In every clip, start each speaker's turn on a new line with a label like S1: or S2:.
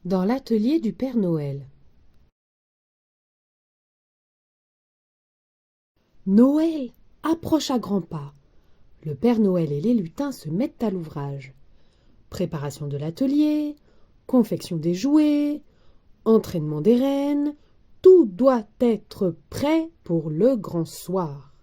S1: Dans l'atelier du Père Noël. Noël approche à grands pas. Le Père Noël et les lutins se mettent à l'ouvrage. Préparation de l'atelier, confection des jouets, entraînement des rennes, tout doit être prêt pour le grand soir.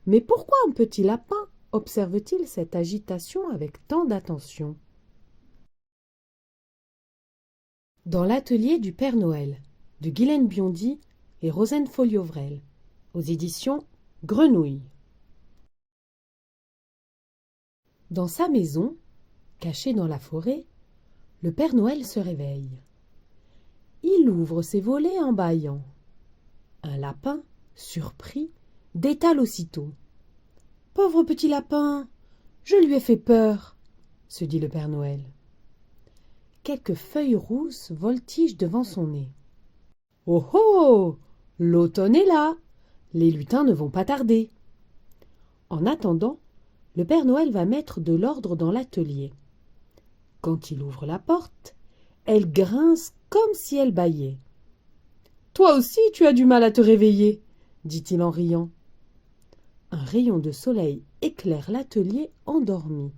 S1: Mais pourquoi un petit lapin observe-t-il cette agitation avec tant d'attention? Dans l'atelier du Père Noël, de Guylaine Biondi et Rosen Foliovrel, aux éditions Grenouille. Dans sa maison, cachée dans la forêt, le Père Noël se réveille. Il ouvre ses volets en bâillant. Un lapin, surpris, détale aussitôt. « Pauvre petit lapin, je lui ai fait peur !» se dit le Père Noël. Quelques feuilles rousses voltigent devant son nez. « Oh oh, l'automne est là, les lutins ne vont pas tarder. » En attendant, le Père Noël va mettre de l'ordre dans l'atelier. Quand il ouvre la porte, elle grince comme si elle bâillait. « Toi aussi, tu as du mal à te réveiller, » dit-il en riant. Un rayon de soleil éclaire l'atelier endormi.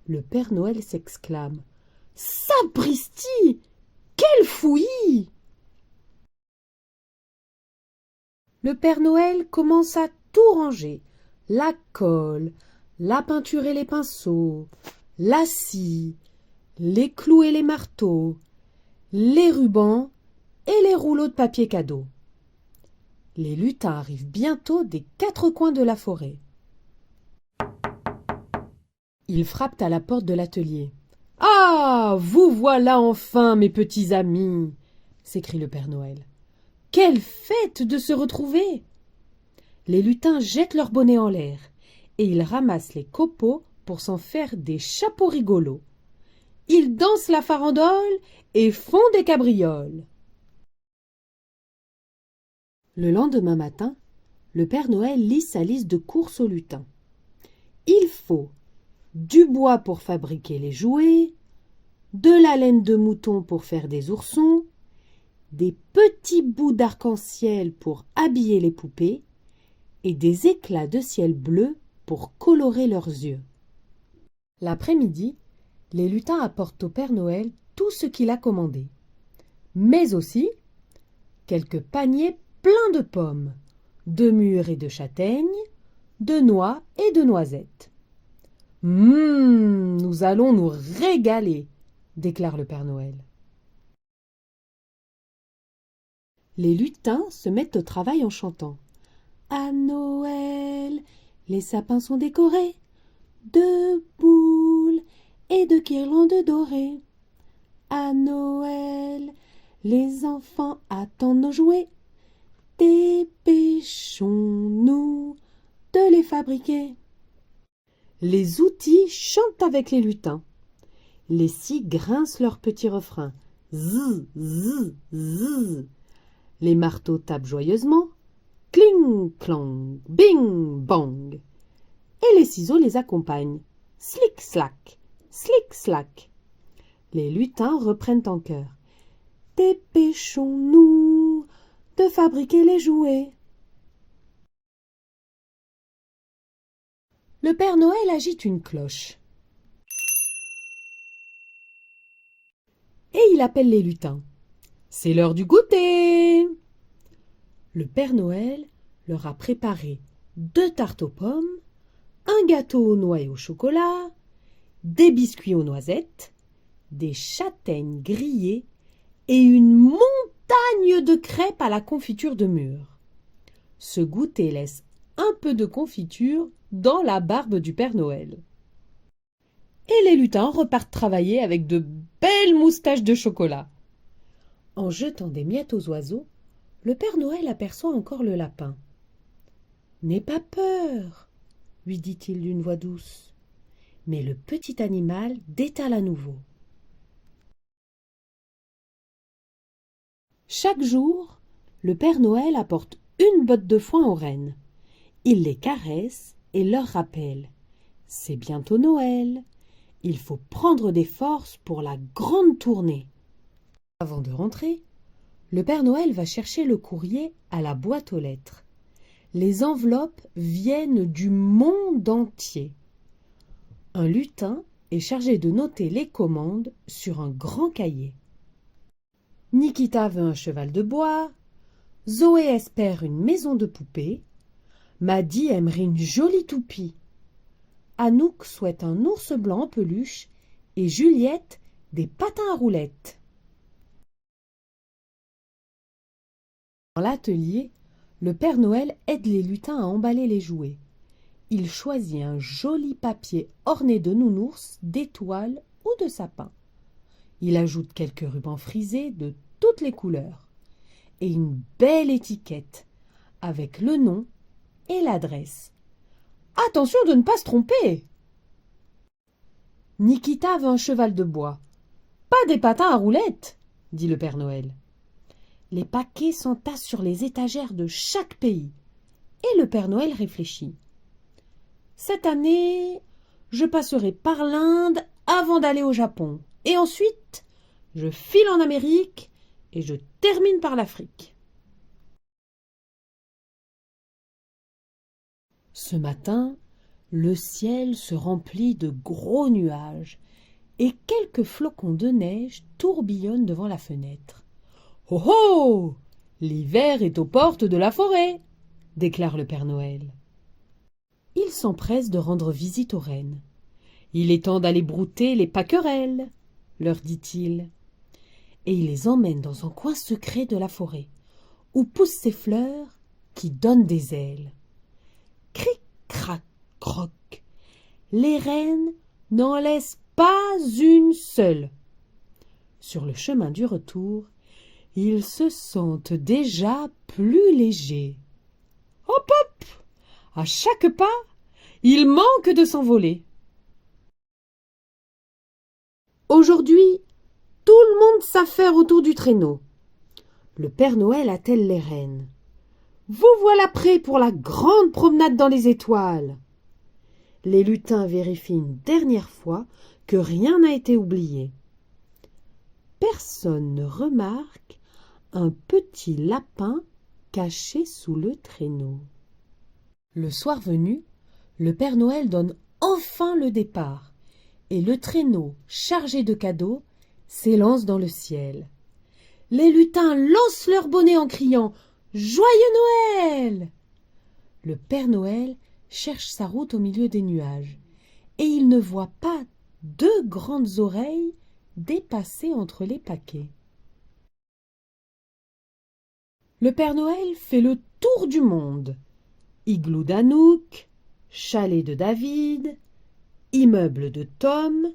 S1: Le Père Noël s'exclame. « Sapristi! Quelle fouillis !» Le Père Noël commence à tout ranger. La colle, la peinture et les pinceaux, la scie, les clous et les marteaux, les rubans et les rouleaux de papier cadeau. Les lutins arrivent bientôt des quatre coins de la forêt. Ils frappent à la porte de l'atelier. « Ah, vous voilà enfin, mes petits amis !» s'écrie le Père Noël. « Quelle fête de se retrouver !» Les lutins jettent leurs bonnets en l'air et ils ramassent les copeaux pour s'en faire des chapeaux rigolos. Ils dansent la farandole et font des cabrioles. Le lendemain matin, le Père Noël lit sa liste de courses aux lutins. Il faut du bois pour fabriquer les jouets, de la laine de mouton pour faire des oursons, des petits bouts d'arc-en-ciel pour habiller les poupées et des éclats de ciel bleu pour colorer leurs yeux. L'après-midi, les lutins apportent au Père Noël tout ce qu'il a commandé, mais aussi quelques paniers pleins de pommes, de mûres et de châtaignes, de noix et de noisettes. « Nous allons nous régaler !» déclare le Père Noël. Les lutins se mettent au travail en chantant. À Noël, les sapins sont décorés de boules et de guirlandes dorées. À Noël, les enfants attendent nos jouets. Dépêchons-nous de les fabriquer. Les outils chantent avec les lutins. Les scies grincent leurs petits refrains. Zzz, zzz, zzz. Les marteaux tapent joyeusement. Cling, clang, bing, bang. Et les ciseaux les accompagnent. Slick, slack, slick, slack. Les lutins reprennent en chœur. Dépêchons-nous de fabriquer les jouets. Le Père Noël agite une cloche. Et il appelle les lutins. C'est l'heure du goûter. Le Père Noël leur a préparé 2 tartes aux pommes, un gâteau aux noix et au chocolat, des biscuits aux noisettes, des châtaignes grillées et une montagne de crêpes à la confiture de mûre. Ce goûter laisse un peu de confiture dans la barbe du Père Noël. Et les lutins repartent travailler avec de belles moustaches de chocolat. En jetant des miettes aux oiseaux, le Père Noël aperçoit encore le lapin. « N'aie pas peur !» lui dit-il d'une voix douce. Mais le petit animal détale à nouveau. Chaque jour, le Père Noël apporte une botte de foin aux rennes. Il les caresse et leur rappelle « C'est bientôt Noël, il faut prendre des forces pour la grande tournée. » Avant de rentrer, le Père Noël va chercher le courrier à la boîte aux lettres. Les enveloppes viennent du monde entier. Un lutin est chargé de noter les commandes sur un grand cahier. Nikita veut un cheval de bois, Zoé espère une maison de poupée, Maddy aimerait une jolie toupie, Anouk souhaite un ours blanc en peluche et Juliette des patins à roulettes. Dans l'atelier, le Père Noël aide les lutins à emballer les jouets. Il choisit un joli papier orné de nounours, d'étoiles ou de sapins. Il ajoute quelques rubans frisés de toutes les couleurs et une belle étiquette avec le nom et l'adresse. Attention de ne pas se tromper! Nikita veut un cheval de bois. Pas des patins à roulettes, dit le Père Noël. Les paquets s'entassent sur les étagères de chaque pays. Et le Père Noël réfléchit. Cette année, je passerai par l'Inde avant d'aller au Japon. Et ensuite, je file en Amérique et je termine par l'Afrique. Ce matin, le ciel se remplit de gros nuages et quelques flocons de neige tourbillonnent devant la fenêtre. « Oh oh! L'hiver est aux portes de la forêt !» déclare le Père Noël. Il s'empresse de rendre visite aux reines. « Il est temps d'aller brouter les paquerelles !» leur dit-il. Et il les emmène dans un coin secret de la forêt, où poussent ces fleurs qui donnent des ailes. Cric, crac, croc. Les reines n'en laissent pas une seule. Sur le chemin du retour, ils se sentent déjà plus légers. Hop hop! À chaque pas, ils manquent de s'envoler. Aujourd'hui, tout le monde s'affaire autour du traîneau. Le Père Noël attelle les reines. Vous voilà prêts pour la grande promenade dans les étoiles. Les lutins vérifient une dernière fois que rien n'a été oublié. Personne ne remarque un petit lapin caché sous le traîneau. Le soir venu, le Père Noël donne enfin le départ et le traîneau, chargé de cadeaux, s'élance dans le ciel. Les lutins lancent leurs bonnets en criant « Joyeux Noël !» Le Père Noël cherche sa route au milieu des nuages et il ne voit pas deux grandes oreilles dépasser entre les paquets. Le Père Noël fait le tour du monde. Igloo d'Anouk, chalet de David, immeuble de Tom,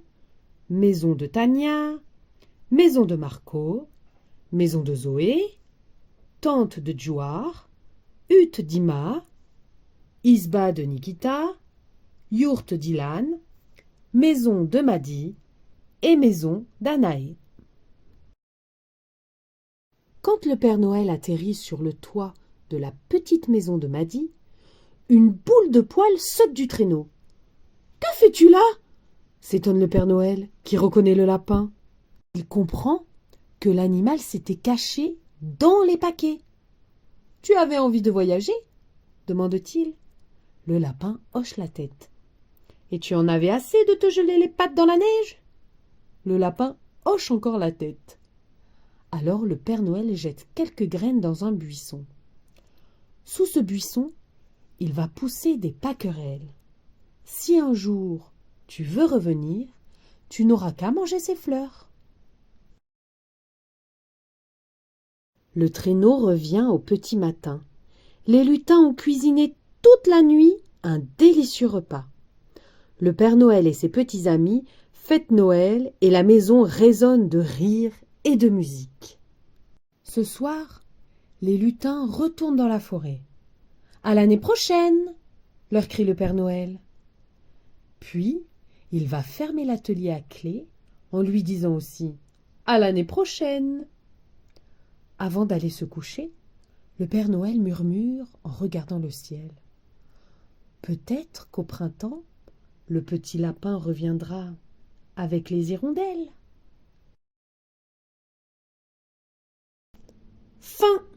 S1: maison de Tania, maison de Marco, maison de Zoé, tente de Djouar, hutte d'Ima, isba de Nikita, yourte d'Ilan, maison de Maddy et maison d'Anaé. Quand le Père Noël atterrit sur le toit de la petite maison de Maddy, une boule de poil saute du traîneau. « Que fais-tu là ?» s'étonne le Père Noël, qui reconnaît le lapin. Il comprend que l'animal s'était caché dans les paquets. « Tu avais envie de voyager ?» demande-t-il. Le lapin hoche la tête. « Et tu en avais assez de te geler les pattes dans la neige ?» Le lapin hoche encore la tête. Alors le Père Noël jette quelques graines dans un buisson. Sous ce buisson, il va pousser des paquerelles. Si un jour tu veux revenir, tu n'auras qu'à manger ces fleurs. Le traîneau revient au petit matin. Les lutins ont cuisiné toute la nuit un délicieux repas. Le Père Noël et ses petits amis fêtent Noël et la maison résonne de rires et de musique. Ce soir, les lutins retournent dans la forêt. « À l'année prochaine !» leur crie le Père Noël. Puis, il va fermer l'atelier à clé en lui disant aussi « À l'année prochaine !» Avant d'aller se coucher, le Père Noël murmure en regardant le ciel. Peut-être qu'au printemps, le petit lapin reviendra avec les hirondelles. Fin.